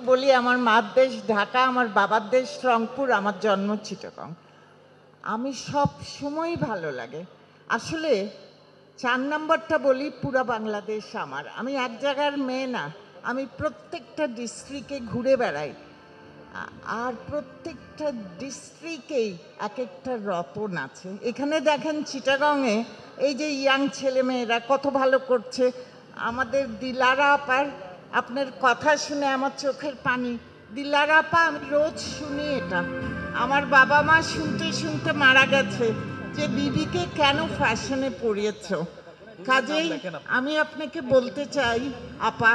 বলি আমার মার দেশ ঢাকা, আমার বাবার দেশ রংপুর, আমার জন্ম চিটাগং। আমি সব সময় ভালো লাগে আসলে। 4 নম্বরটা বলি, পুরা বাংলাদেশ আমার। আমি এক জায়গার মেয়ে না, আমি প্রত্যেকটা ডিস্ট্রিক্টে ঘুরে বেড়াই, আর প্রত্যেকটা ডিস্ট্রিক্টেই এক একটা রতন আছে। এখানে দেখেন চিটাগংয়ে এই যে ইয়াং ছেলেমেয়েরা কত ভালো করছে। আমাদের দিলারা আপার, আপনার কথা শুনে আমার চোখের পানি। দিলারা আপা, আমি রোজ শুনি এটা, আমার বাবা মা শুনতে শুনতে মারা গেছে যে বিবিকে কেন ফ্যাশনে পড়িয়েছ। কাজেই আমি আপনাকে বলতে চাই আপা,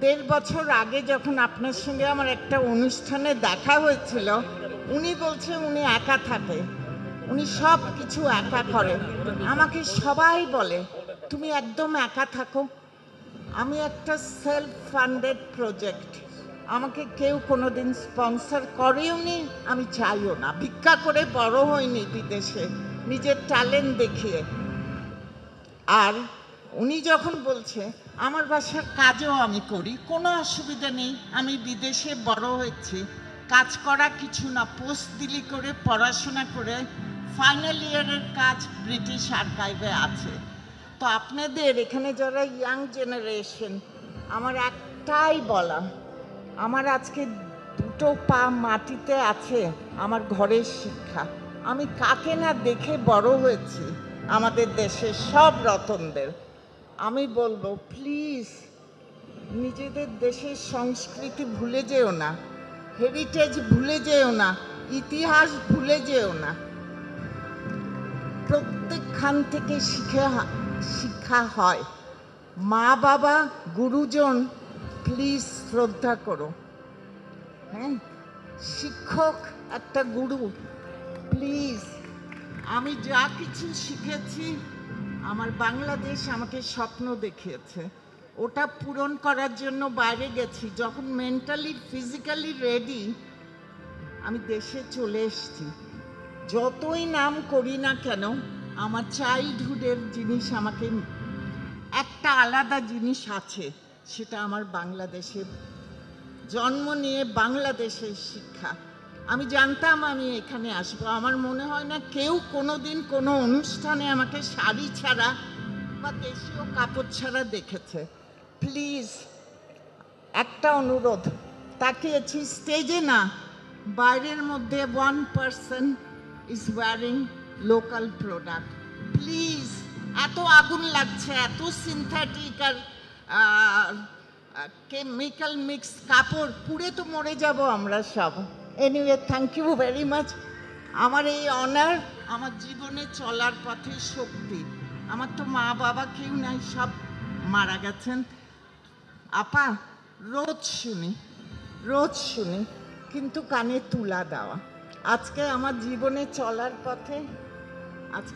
1.5 বছর আগে যখন আপনার সঙ্গে আমার একটা অনুষ্ঠানে দেখা হয়েছিল, উনি বলছে উনি একা থাকে, উনি সব কিছু একা করে। আমাকে সবাই বলে তুমি একদম একা থাকো। আমি একটা সেলফ ফান্ডেড প্রজেক্ট, আমাকে কেউ কোনোদিন স্পন্সর করেও নি, আমি চাইও না। ভিক্ষা করে বড় হইনি বিদেশে, নিজের ট্যালেন্ট দেখিয়ে। আর উনি যখন বলছে আমার বাসার কাজও আমি করি, কোনো অসুবিধা নেই, আমি বিদেশে বড় হয়েছি, কাজ করা কিছু না, পোস্ট দিলি করে পড়াশোনা করে ফাইনাল ইয়ারের কাজ ব্রিটিশ আর্কাইভে আছে। তো আপনাদের এখানে যারা ইয়াং জেনারেশন, আমার একটাই বলা, আমার আজকে 2 পা মাটিতে আছে আমার ঘরের শিক্ষা। আমি কাকে না দেখে বড় হয়েছি আমাদের দেশের সব রতনদের। আমি বলবো প্লিজ নিজেদের দেশের সংস্কৃতি ভুলে যেও না, হেরিটেজ ভুলে যেও না, ইতিহাস ভুলে যেও না। প্রত্যেকখান থেকে শিক্ষা হয়। মা বাবা গুরুজন প্লিজ শ্রদ্ধা করো। হ্যাঁ, শিক্ষক একটা গুরু প্লিজ। আমি যা কিছু শিখেছি, আমার বাংলাদেশ আমাকে স্বপ্ন দেখিয়েছে, ওটা পূরণ করার জন্য বাইরে গেছি। যখন মেন্টালি ফিজিক্যালি রেডি, আমি দেশে চলে এসেছি। যতই নাম করি না কেন, আমার চাইল্ডহুডের জিনিস আমাকে একটা আলাদা জিনিস আছে, সেটা আমার বাংলাদেশে জন্ম নিয়ে বাংলাদেশের শিক্ষা। আমি জানতাম আমি এখানে আসবো, আমার মনে হয় না কেউ কোনোদিন কোনো অনুষ্ঠানে আমাকে শাড়ি ছাড়া বা দেশীয় কাপড় ছাড়া দেখেছে। প্লিজ একটা অনুরোধ, তাকিয়েছি স্টেজে না, বাইরের মধ্যে 1% is wearing local product. Please, এত আগুন লাগছে, এত সিনথেটিক আর কেমিক্যাল মিক্স কাপড়, পুড়ে তো মরে যাব আমরা সব। Anyway, thank you very much. আমার এই অনার আমার জীবনে চলার পথে শক্তি। আমার তো মা বাবা কেউ নাই, সব মারা গেছেন। আপা, রোজ শুনি কিন্তু কানে তুলা দেওয়া। আজকে আমার জীবনে চলার পথে